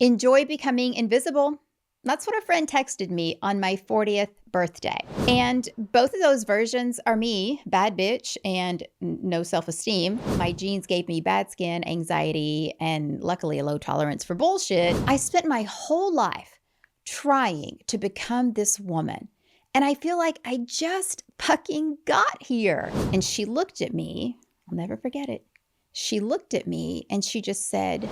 Enjoy becoming invisible. That's what a friend texted me on my 40th birthday. And both of those versions are me, bad bitch and no self-esteem. My genes gave me bad skin, anxiety, and luckily a low tolerance for bullshit. I spent my whole life trying to become this woman. And I feel like I just fucking got here. And she looked at me. I'll never forget it. She looked at me and she just said,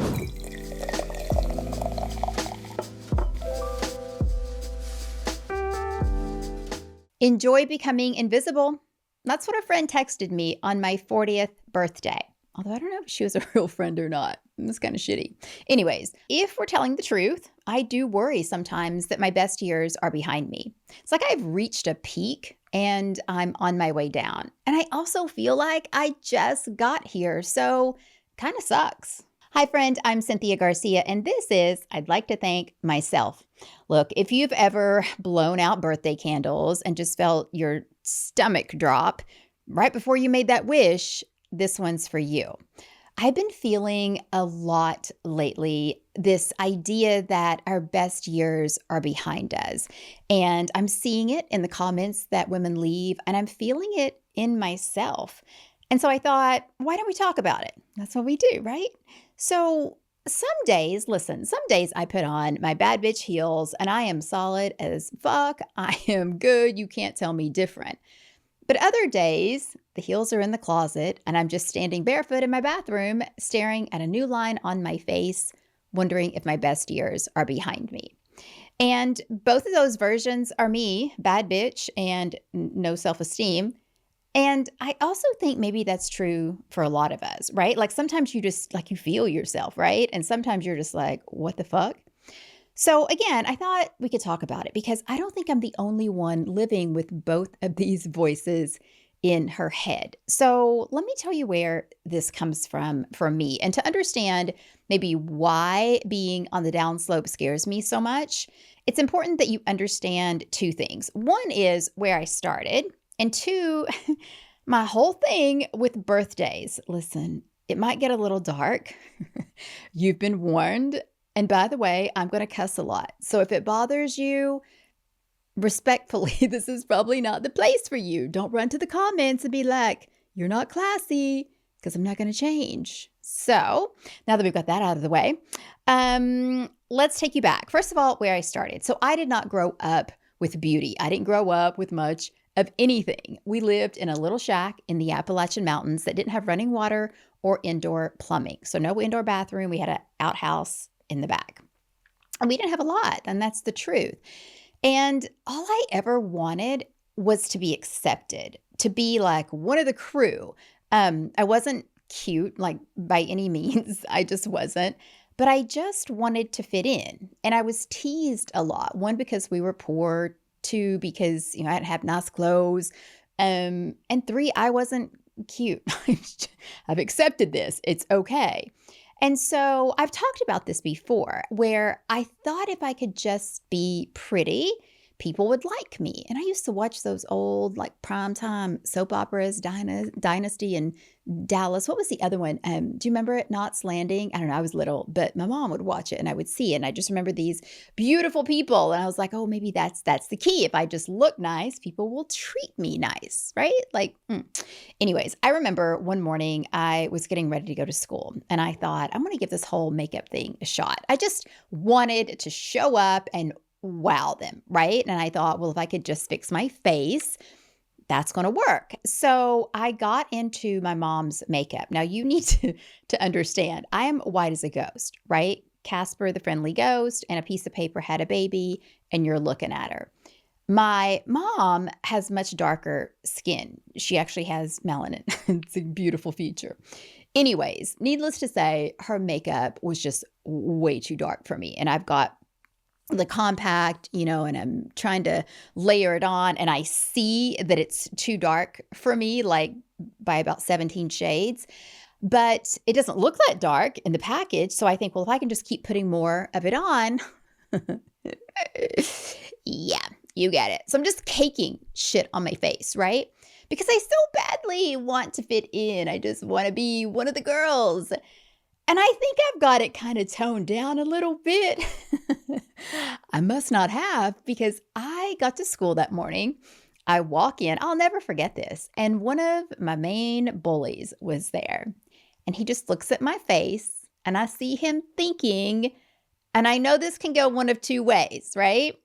enjoy becoming invisible. That's what a friend texted me on my 40th birthday. Although I don't know if she was a real friend or not. It's kind of shitty. Anyways, if we're telling the truth, I do worry sometimes that my best years are behind me. It's like I've reached a peak and I'm on my way down. And I also feel like I just got here, so kind of sucks. Hi friend, I'm Cynthia Garcia, and this is I'd Like to Thank Myself. Look, if you've ever blown out birthday candles and just felt your stomach drop right before you made that wish, this one's for you. I've been feeling a lot lately, this idea that our best years are behind us. And I'm seeing it in the comments that women leave, and I'm feeling it in myself. And so I thought, why don't we talk about it? That's what we do, right? So some days I put on my bad bitch heels and I am solid as fuck. I am good. You can't tell me different. But other days, the heels are in the closet and I'm just standing barefoot in my bathroom, staring at a new line on my face, wondering if my best years are behind me. And both of those versions are me, bad bitch and no self-esteem. And I also think maybe that's true for a lot of us, right? Like sometimes you just like you feel yourself, right? And sometimes you're just like, what the fuck? So again, I thought we could talk about it because I don't think I'm the only one living with both of these voices in her head. So let me tell you where this comes from for me and to understand maybe why being on the downslope scares me so much. It's important that you understand two things. One is where I started, and two, my whole thing with birthdays. Listen, it might get a little dark. You've been warned. And by the way, I'm going to cuss a lot. So if it bothers you, respectfully, this is probably not the place for you. Don't run to the comments and be like, you're not classy, because I'm not going to change. So now that we've got that out of the way, let's take you back. First of all, where I started. So I did not grow up with beauty. I didn't grow up with much of anything. We lived in a little shack in the Appalachian Mountains that didn't have running water or indoor plumbing. So no indoor bathroom. We had an outhouse in the back. And we didn't have a lot, and that's the truth. And all I ever wanted was to be accepted, to be like one of the crew. I wasn't cute, like by any means. I just wasn't. But I just wanted to fit in. And I was teased a lot. One, because we were poor. Two, because I didn't have nice clothes. And three, I wasn't cute. I've accepted this. It's okay. And so I've talked about this before, where I thought if I could just be pretty, people would like me. And I used to watch those old like primetime soap operas, Dynasty and Dallas. What was the other one? Do you remember it? Knots Landing? I don't know. I was little, but my mom would watch it and I would see it. And I just remember these beautiful people. And I was like, oh, maybe that's the key. If I just look nice, people will treat me nice, right? Anyways, I remember one morning I was getting ready to go to school and I thought, I'm going to give this whole makeup thing a shot. I just wanted to show up and wow them, right? And I thought, well, if I could just fix my face, that's going to work. So I got into my mom's makeup. Now you need to understand, I am white as a ghost, right? Casper the Friendly Ghost, and a piece of paper had a baby and you're looking at her. My mom has much darker skin. She actually has melanin. It's a beautiful feature. Anyways, needless to say, her makeup was just way too dark for me. And I've got the compact, and I'm trying to layer it on and I see that it's too dark for me, like by about 17 shades, but it doesn't look that dark in the package. So I think, well, if I can just keep putting more of it on, yeah, you get it. So I'm just caking shit on my face, right? Because I so badly want to fit in. I just want to be one of the girls. And I think I've got it kind of toned down a little bit. I must not have because I got to school that morning. I walk in, I'll never forget this. And one of my main bullies was there. And he just looks at my face and I see him thinking, and I know this can go one of two ways, right?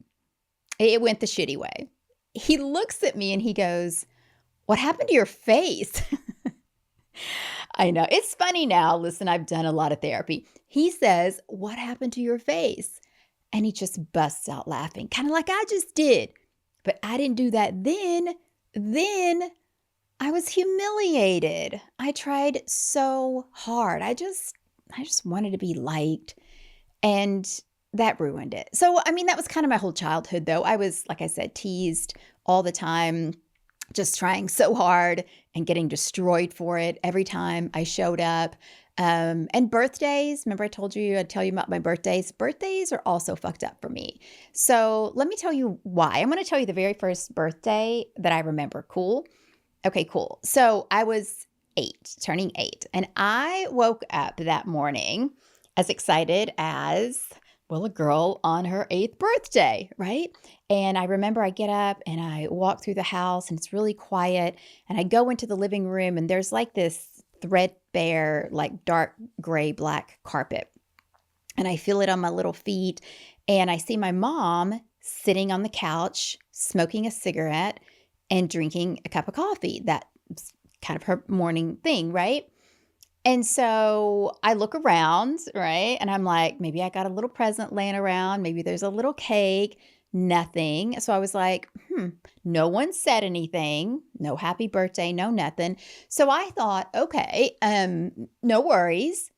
It went the shitty way. He looks at me and he goes, "What happened to your face?" I know. It's funny now. Listen, I've done a lot of therapy. He says, "What happened to your face?" And he just busts out laughing, kind of like I just did. But I didn't do that then. Then I was humiliated. I tried so hard. I just wanted to be liked. And that ruined it. So, I mean, that was kind of my whole childhood, though. I was, like I said, teased all the time, just trying so hard and getting destroyed for it every time I showed up. And birthdays, remember I told you I'd tell you about my birthdays? Birthdays are also fucked up for me. So let me tell you why. I'm going to tell you the very first birthday that I remember. Cool? Okay, cool. So I was 8, turning 8, and I woke up that morning as excited as, well, a girl on her 8th birthday, right? And I remember I get up and I walk through the house and it's really quiet. And I go into the living room and there's like this threadbare, like dark gray black carpet. And I feel it on my little feet. And I see my mom sitting on the couch, smoking a cigarette and drinking a cup of coffee. That's kind of her morning thing, right? And so I look around, right? And I'm like, maybe I got a little present laying around. Maybe there's a little cake, nothing. So I was like, no one said anything, no happy birthday, no nothing. So I thought, okay, no worries.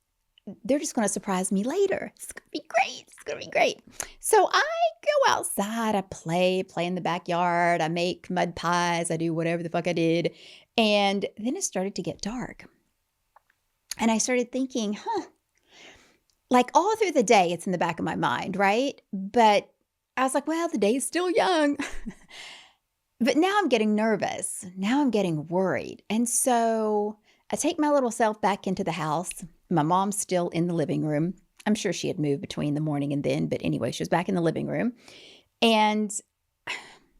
They're just going to surprise me later. It's going to be great. It's going to be great. So I go outside, I play in the backyard. I make mud pies. I do whatever the fuck I did. And then it started to get dark. And I started thinking, like all through the day, it's in the back of my mind, right? But I was like, well, the day is still young. But now I'm getting nervous. Now I'm getting worried. And so I take my little self back into the house. My mom's still in the living room. I'm sure she had moved between the morning and then, but anyway, she was back in the living room. And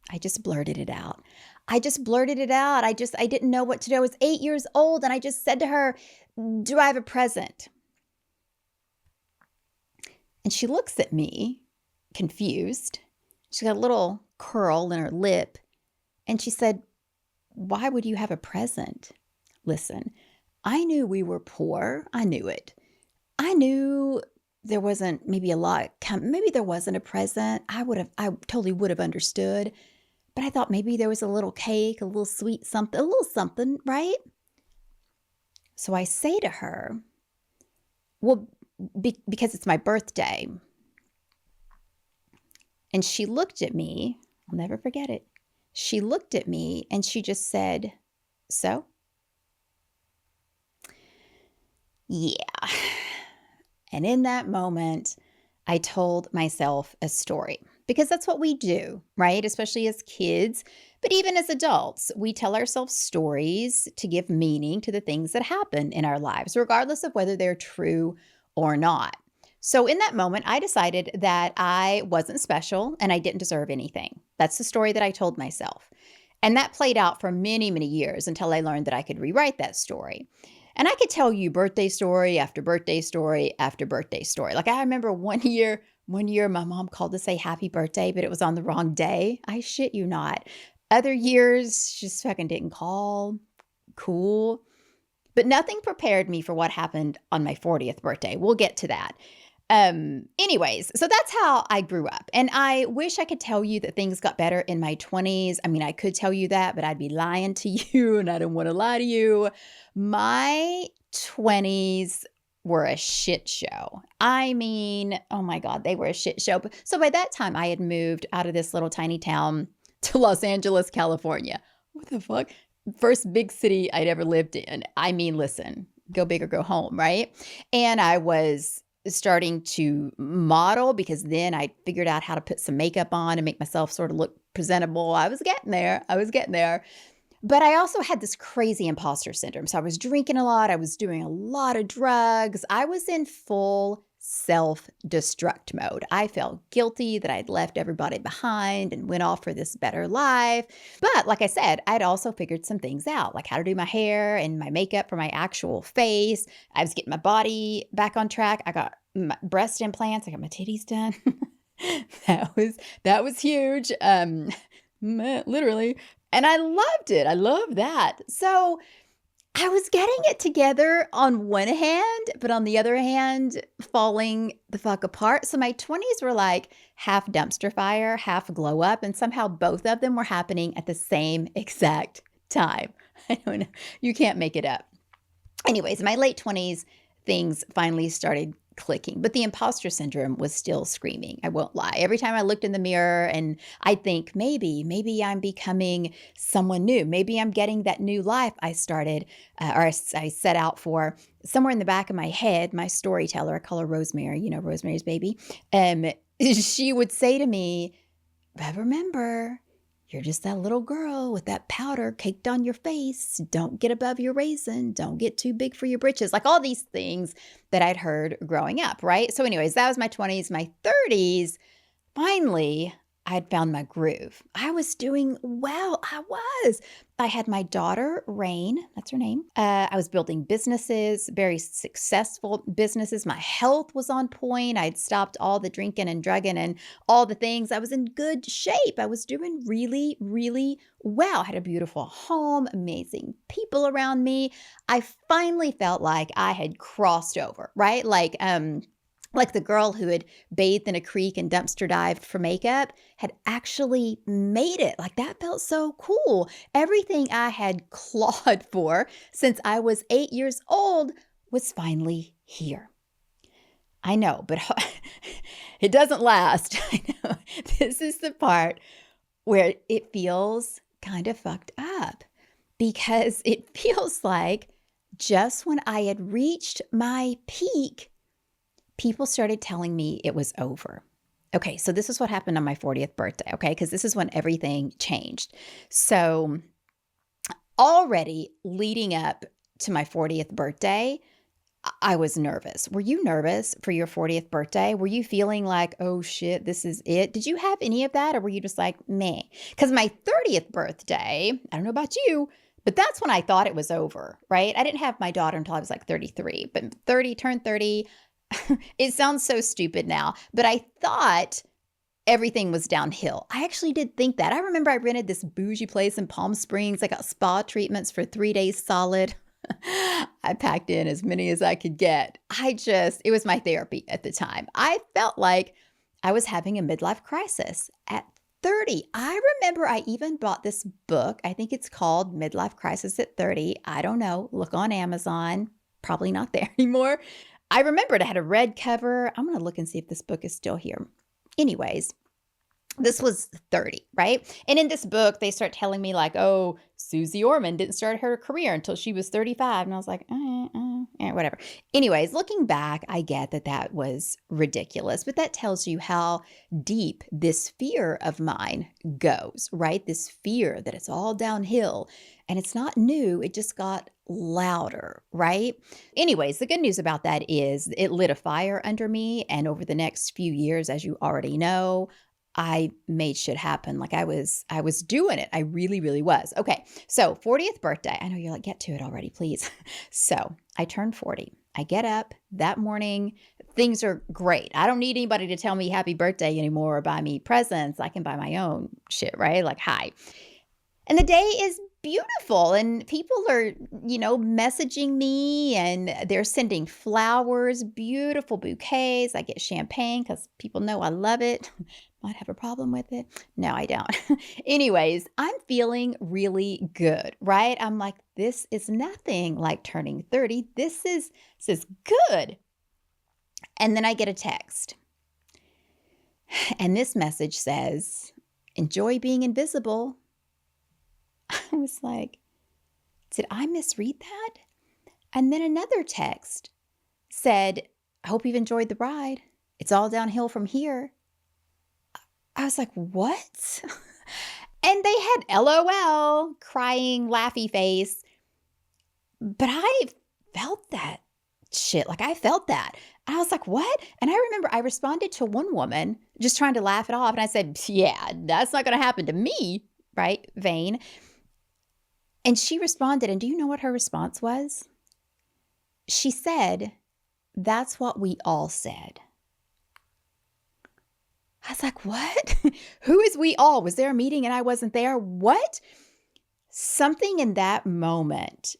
I just blurted it out. I didn't know what to do. I was 8 years old and I just said to her, "Do I have a present?" And she looks at me confused. She got a little curl in her lip. And she said, "Why would you have a present?" Listen, I knew we were poor. I knew it. I knew there wasn't maybe a lot. Maybe there wasn't a present. I totally would have understood. But I thought maybe there was a little cake, a little sweet something, a little something, right? So I say to her, well, because it's my birthday. And she looked at me. I'll never forget it. She looked at me and she just said, "So?" Yeah. And in that moment, I told myself a story because that's what we do, right? Especially as kids, but even as adults, we tell ourselves stories to give meaning to the things that happen in our lives, regardless of whether they're true or not. So in that moment, I decided that I wasn't special and I didn't deserve anything. That's the story that I told myself. And that played out for many, many years until I learned that I could rewrite that story. And I could tell you birthday story after birthday story after birthday story. Like I remember one year my mom called to say happy birthday, but it was on the wrong day. I shit you not. Other years, she just fucking didn't call. Cool. But nothing prepared me for what happened on my 40th birthday. We'll get to that. Anyways, so that's how I grew up. And I wish I could tell you that things got better in my 20s. I mean, I could tell you that, but I'd be lying to you and I don't want to lie to you. My 20s were a shit show. I mean, oh my God, they were a shit show. So by that time, I had moved out of this little tiny town to Los Angeles, California. What the fuck? First big city I'd ever lived in. I mean, listen, go big or go home, right? And I was starting to model because then I figured out how to put some makeup on and make myself sort of look presentable. I was getting there. But I also had this crazy imposter syndrome. So I was drinking a lot. I was doing a lot of drugs. I was in full self-destruct mode. I felt guilty that I'd left everybody behind and went off for this better life. But like I said, I'd also figured some things out, like how to do my hair and my makeup for my actual face. I was getting my body back on track. I got my breast implants. I got my titties done. that was huge. Literally. And I loved it. I love that. So I was getting it together on one hand, but on the other hand, falling the fuck apart. So my 20s were like half dumpster fire, half glow up, and somehow both of them were happening at the same exact time. I don't know. You can't make it up. Anyways, my late 20s, things finally started clicking, but the imposter syndrome was still screaming. I won't lie. Every time I looked in the mirror and I'd think, maybe I'm becoming someone new. Maybe I'm getting that new life I started I set out for. Somewhere in the back of my head, my storyteller, I call her Rosemary, Rosemary's Baby. She would say to me, but remember, you're just that little girl with that powder caked on your face. Don't get above your raisin. Don't get too big for your britches. Like all these things that I'd heard growing up, right? So anyways, that was my 20s. My 30s, finally, I had found my groove. I was doing well. I had my daughter, Rain. That's her name. I was building businesses, very successful businesses. My health was on point. I'd stopped all the drinking and drugging and all the things. I was in good shape. I was doing really, really well. I had a beautiful home, amazing people around me. I finally felt like I had crossed over, right? Like the girl who had bathed in a creek and dumpster dived for makeup had actually made it. Like that felt so cool. Everything I had clawed for since I was 8 years old was finally here. I know, but it doesn't last. I know. This is the part where it feels kind of fucked up because it feels like just when I had reached my peak, people started telling me it was over. Okay, so this is what happened on my 40th birthday, okay? Because this is when everything changed. So already leading up to my 40th birthday, I was nervous. Were you nervous for your 40th birthday? Were you feeling like, oh shit, this is it? Did you have any of that? Or were you just like, meh? Because my 30th birthday, I don't know about you, but that's when I thought it was over, right? I didn't have my daughter until I was like 33, but turned 30. It sounds so stupid now, but I thought everything was downhill. I actually did think that. I remember I rented this bougie place in Palm Springs. I got spa treatments for 3 days solid. I packed in as many as I could get. It was my therapy at the time. I felt like I was having a midlife crisis at 30. I remember I even bought this book. I think it's called Midlife Crisis at 30. I don't know. Look on Amazon. Probably not there anymore. I remembered it had a red cover. I'm going to look and see if this book is still here. Anyways, this was 30, right? And in this book, they start telling me like, oh, Susie Orman didn't start her career until she was 35. And I was like, whatever. Anyways, looking back, I get that was ridiculous, but that tells you how deep this fear of mine goes, right? This fear that it's all downhill and it's not new. It just got louder, right? Anyways, the good news about that is it lit a fire under me. And over the next few years, as you already know, I made shit happen. Like I was doing it. I really, really was. Okay. So 40th birthday. I know you're like, get to it already, please. So I turned 40. I get up that morning. Things are great. I don't need anybody to tell me happy birthday anymore or buy me presents. I can buy my own shit, right? Like, hi. And the day is beautiful and people are, messaging me and they're sending flowers, beautiful bouquets. I get champagne because people know I love it. Might have a problem with it. No, I don't. Anyways, I'm feeling really good, right? I'm like, this is nothing like turning 30. This is good. And then I get a text. And this message says, enjoy being invisible. I was like, did I misread that? And then another text said, I hope you've enjoyed the ride. It's all downhill from here. I was like, what? And they had LOL, crying, laughy face. But I felt that shit. Like I felt that. And I was like, what? And I remember I responded to one woman just trying to laugh it off. And I said, yeah, that's not going to happen to me, right? Vain. And she responded. And do you know what her response was? She said, that's what we all said. I was like, what? Who is we all? Was there a meeting and I wasn't there? What? Something in that moment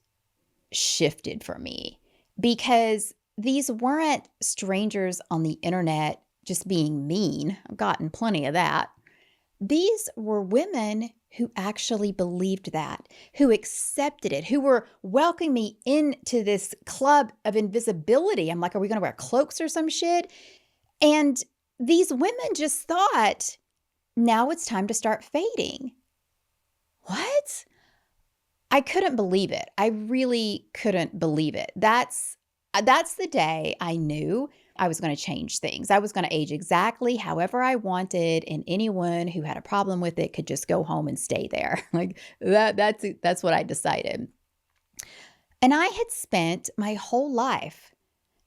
shifted for me because these weren't strangers on the internet just being mean. I've gotten plenty of that. These were women who actually believed that, who accepted it, who were welcoming me into this club of invisibility. I'm like, are we going to wear cloaks or some shit? And these women just thought, now it's time to start fading. What? I couldn't believe it. I really couldn't believe it. That's the day I knew I was going to change things. I was going to age exactly however I wanted, and anyone who had a problem with it could just go home and stay there. Like that's what I decided. And I had spent my whole life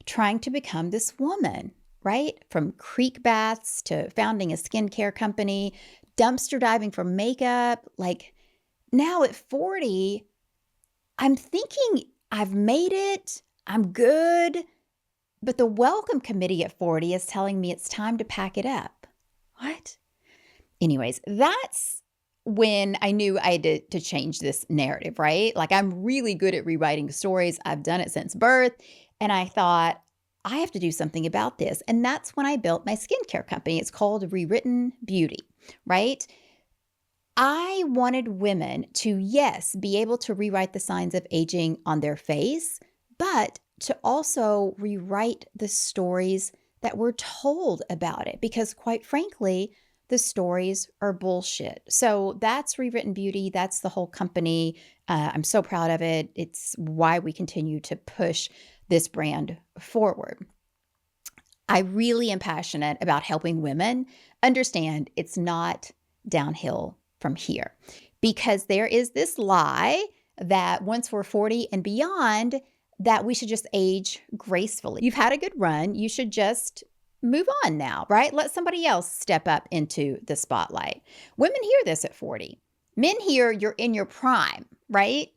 trying to become this woman, right? From creek baths to founding a skincare company, dumpster diving for makeup. Like now at 40, I'm thinking I've made it. I'm good. But the welcome committee at 40 is telling me it's time to pack it up. What? Anyways, that's when I knew I had to change this narrative, right? Like I'm really good at rewriting stories. I've done it since birth. And I thought, I have to do something about this. And that's when I built my skincare company. It's called Rewritten Beauty, right? I wanted women to, yes, be able to rewrite the signs of aging on their face, but to also rewrite the stories that were told about it. Because quite frankly, the stories are bullshit. So that's Rewritten Beauty. That's the whole company. I'm so proud of it. It's why we continue to push this brand forward. I really am passionate about helping women understand it's not downhill from here, because there is this lie that once we're 40 and beyond, that we should just age gracefully. You've had a good run. You should just move on now, right? Let somebody else step up into the spotlight. Women hear this at 40. Men hear you're in your prime, right?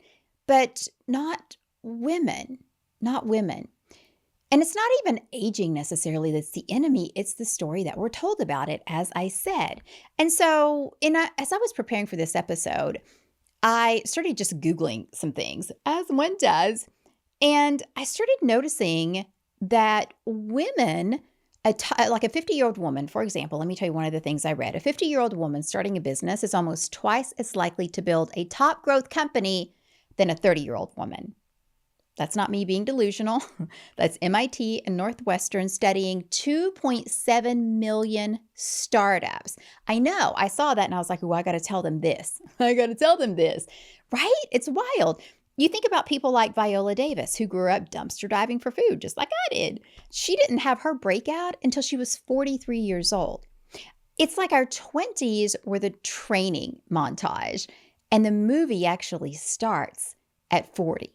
But not women, not women. And it's not even aging necessarily that's the enemy. It's the story that we're told about it, as I said. And so as I was preparing for this episode, I started just Googling some things, as one does. And I started noticing that women, like a 50-year-old woman, for example, let me tell you one of the things I read. A 50-year-old woman starting a business is almost twice as likely to build a top growth company than a 30-year-old woman. That's not me being delusional. That's MIT and Northwestern studying 2.7 million startups. I know, I saw that and I was like, oh, I got to tell them this. I got to tell them this, right? It's wild. You think about people like Viola Davis, who grew up dumpster diving for food, just like I did. She didn't have her breakout until she was 43 years old. It's like our 20s were the training montage, and the movie actually starts at 40.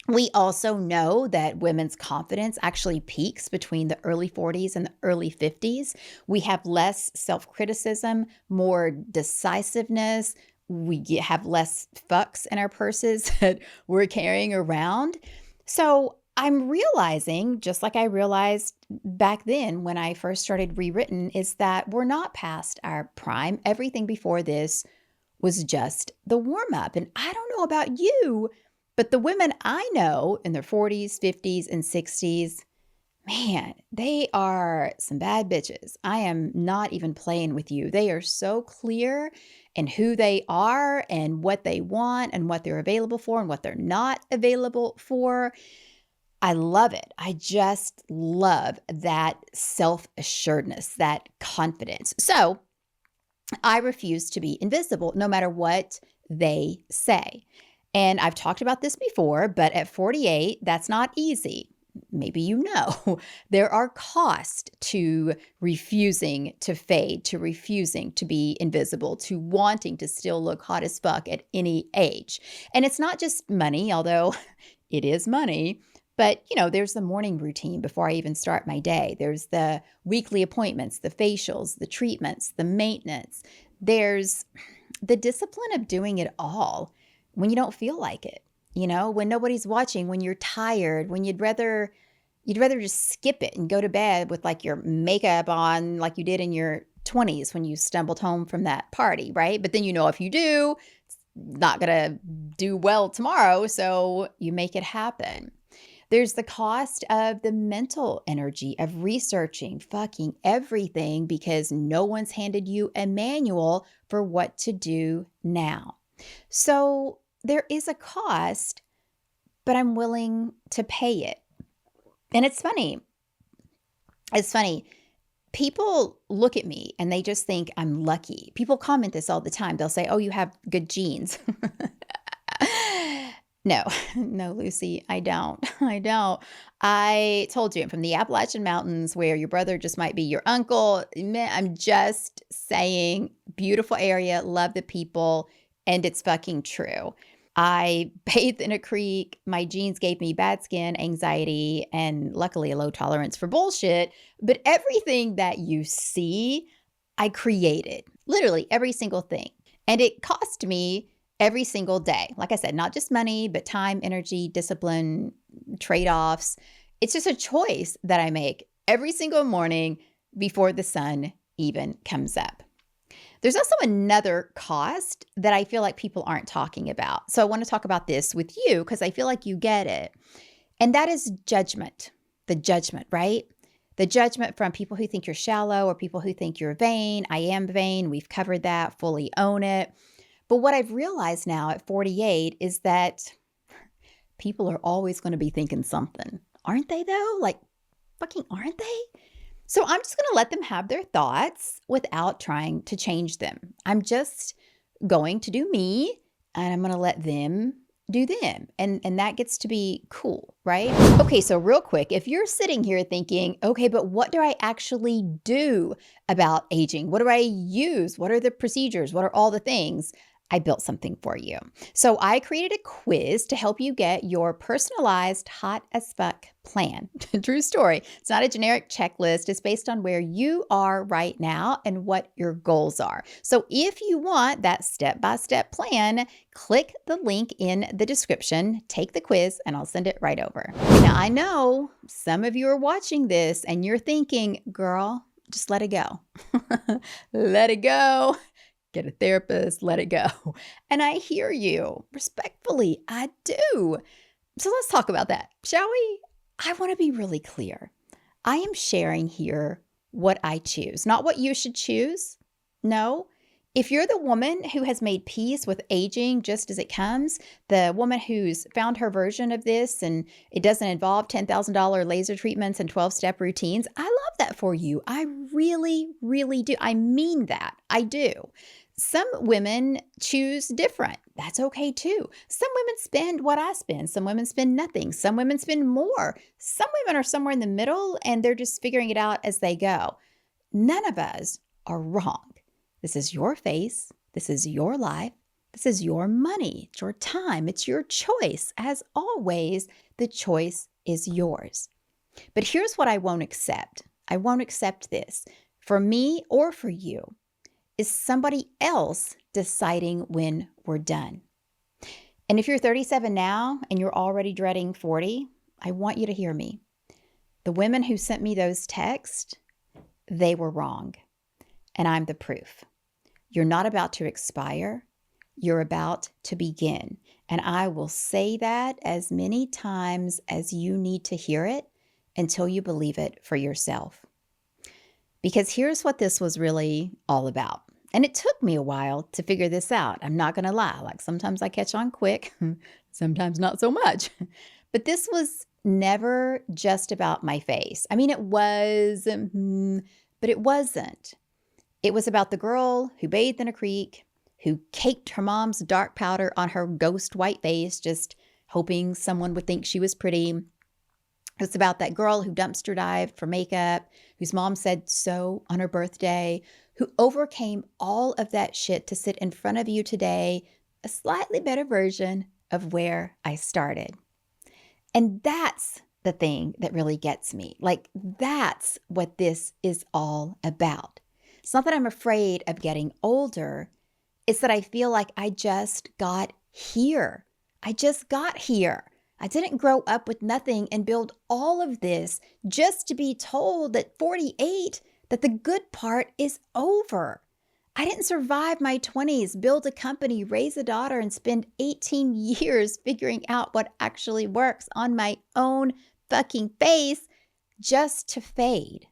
We also know that women's confidence actually peaks between the early 40s and the early 50s. We have less self-criticism, more decisiveness. We have less fucks in our purses that we're carrying around. So I'm realizing, just like I realized back then when I first started Rewritten, is that we're not past our prime. Everything before this was just the warm-up. And I don't know about you, but the women I know in their 40s, 50s, and 60s, man, they are some bad bitches. I am not even playing with you. They are so clear in who they are and what they want and what they're available for and what they're not available for. I love it. I just love that self-assuredness, that confidence. So I refuse to be invisible no matter what they say. And I've talked about this before, but at 48, that's not easy. maybe you know, there are costs to refusing to fade, to refusing to be invisible, to wanting to still look hot as fuck at any age. And it's not just money, although it is money. But, there's the morning routine before I even start my day. There's the weekly appointments, the facials, the treatments, the maintenance. There's the discipline of doing it all when you don't feel like it, when nobody's watching, when you're tired, when you'd rather just skip it and go to bed with like your makeup on like you did in your 20s when you stumbled home from that party, right? But then if you do, it's not going to do well tomorrow, so you make it happen. There's the cost of the mental energy of researching fucking everything because no one's handed you a manual for what to do now. So there is a cost, but I'm willing to pay it. And it's funny. People look at me and they just think I'm lucky. People comment this all the time. They'll say, "Oh, you have good genes." No, Lucy, I don't. I told you I'm from the Appalachian Mountains where your brother just might be your uncle. I'm just saying, beautiful area, love the people, and it's fucking true. I bathed in a creek. My genes gave me bad skin, anxiety, and luckily a low tolerance for bullshit. But everything that you see, I created. Literally every single thing. And it cost me every single day. Like I said, not just money, but time, energy, discipline, trade-offs. It's just a choice that I make every single morning before the sun even comes up. There's also another cost that I feel like people aren't talking about. So I want to talk about this with you because I feel like you get it. And that is judgment. The judgment, right? The judgment from people who think you're shallow or people who think you're vain. I am vain. We've covered that. Fully own it. But what I've realized now at 48 is that people are always going to be thinking something. Aren't they though? Like, fucking aren't they? So I'm just going to let them have their thoughts without trying to change them. I'm just going to do me and I'm going to let them do them. And that gets to be cool, right? Okay, so real quick, if you're sitting here thinking, okay, but what do I actually do about aging? What do I use? What are the procedures? What are all the things? I built something for you. So I created a quiz to help you get your personalized hot as fuck plan. True story. It's not a generic checklist. It's based on where you are right now and what your goals are. So if you want that step-by-step plan, click the link in the description, take the quiz, and I'll send it right over. Now, I know some of you are watching this and you're thinking, girl, just let it go. Let it go. Get a therapist, let it go. And I hear you. Respectfully, I do. So let's talk about that, shall we? I want to be really clear. I am sharing here what I choose, not what you should choose. No. If you're the woman who has made peace with aging just as it comes, the woman who's found her version of this and it doesn't involve $10,000 laser treatments and 12-step routines, I love that for you. I really, really do. I mean that. I do. Some women choose different. That's okay too. Some women spend what I spend. Some women spend nothing. Some women spend more. Some women are somewhere in the middle and they're just figuring it out as they go. None of us are wrong. This is your face. This is your life. This is your money. It's your time. It's your choice. As always, the choice is yours. But here's what I won't accept. I won't accept this for me or for you. Is somebody else deciding when we're done. And if you're 37 now and you're already dreading 40, I want you to hear me. The women who sent me those texts, they were wrong. And I'm the proof. You're not about to expire. You're about to begin. And I will say that as many times as you need to hear it until you believe it for yourself. Because here's what this was really all about. And it took me a while to figure this out. I'm not going to lie. Like sometimes I catch on quick, sometimes not so much. But this was never just about my face. I mean, it was, but it wasn't. It was about the girl who bathed in a creek, who caked her mom's dark powder on her ghost white face, just hoping someone would think she was pretty. It's about that girl who dumpster dived for makeup, whose mom said so on her birthday, who overcame all of that shit to sit in front of you today, a slightly better version of where I started. And that's the thing that really gets me. Like, that's what this is all about. It's not that I'm afraid of getting older. It's that I feel like I just got here. I just got here. I didn't grow up with nothing and build all of this just to be told at 48 that the good part is over. I didn't survive my 20s, build a company, raise a daughter, and spend 18 years figuring out what actually works on my own fucking face just to fade.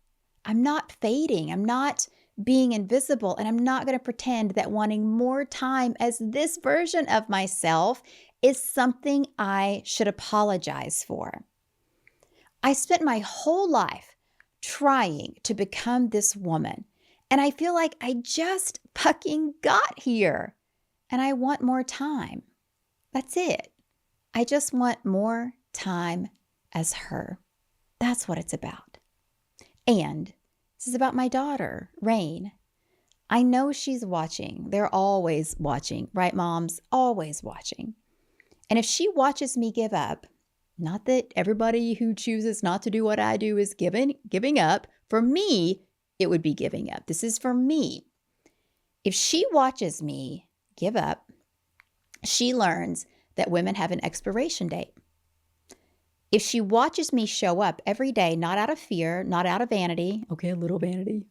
I'm not fading. I'm not being invisible, and I'm not going to pretend that wanting more time as this version of myself is something I should apologize for. I spent my whole life trying to become this woman, and I feel like I just fucking got here, and I want more time. That's it. I just want more time as her. That's what it's about. And this is about my daughter, Rain. I know she's watching. They're always watching, right, moms? Always watching. And if she watches me give up, not that everybody who chooses not to do what I do is giving up. For me, it would be giving up. This is for me. If she watches me give up, she learns that women have an expiration date. If she watches me show up every day, not out of fear, not out of vanity, okay, a little vanity,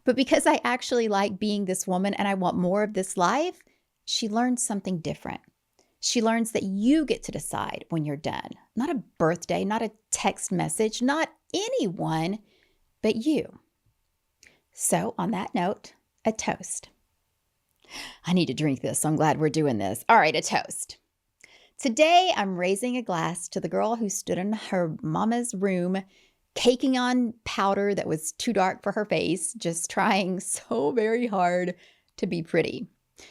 but because I actually like being this woman and I want more of this life, she learns something different. She learns that you get to decide when you're done. Not a birthday, not a text message, not anyone, but you. So on that note, a toast. I need to drink this, so I'm glad we're doing this. All right, a toast. Today, I'm raising a glass to the girl who stood in her mama's room, caking on powder that was too dark for her face, just trying so very hard to be pretty.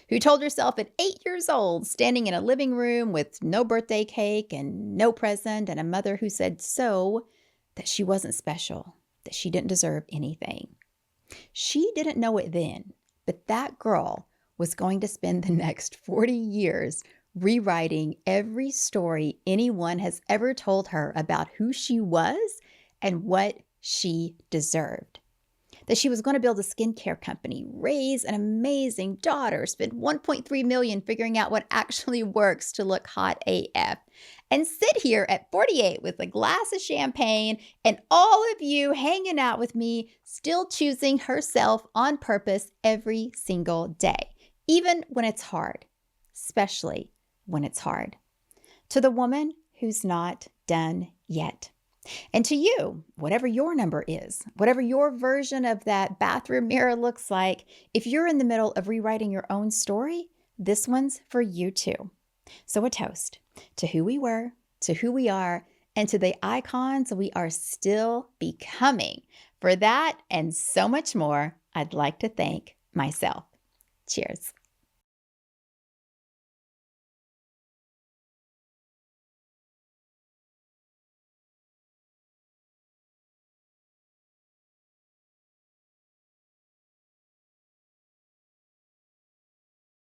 Who told herself at 8 years old, standing in a living room with no birthday cake and no present, and a mother who said so, that she wasn't special, that she didn't deserve anything. She didn't know it then, but that girl was going to spend the next 40 years rewriting every story anyone has ever told her about who she was and what she deserved. That she was going to build a skincare company, raise an amazing daughter, spend $1.3 million figuring out what actually works to look hot AF, and sit here at 48 with a glass of champagne and all of you hanging out with me, still choosing herself on purpose every single day, even when it's hard, especially when it's hard. To the woman who's not done yet. And to you, whatever your number is, whatever your version of that bathroom mirror looks like, if you're in the middle of rewriting your own story, this one's for you too. So a toast to who we were, to who we are, and to the icons we are still becoming. For that and so much more, I'd like to thank myself. Cheers.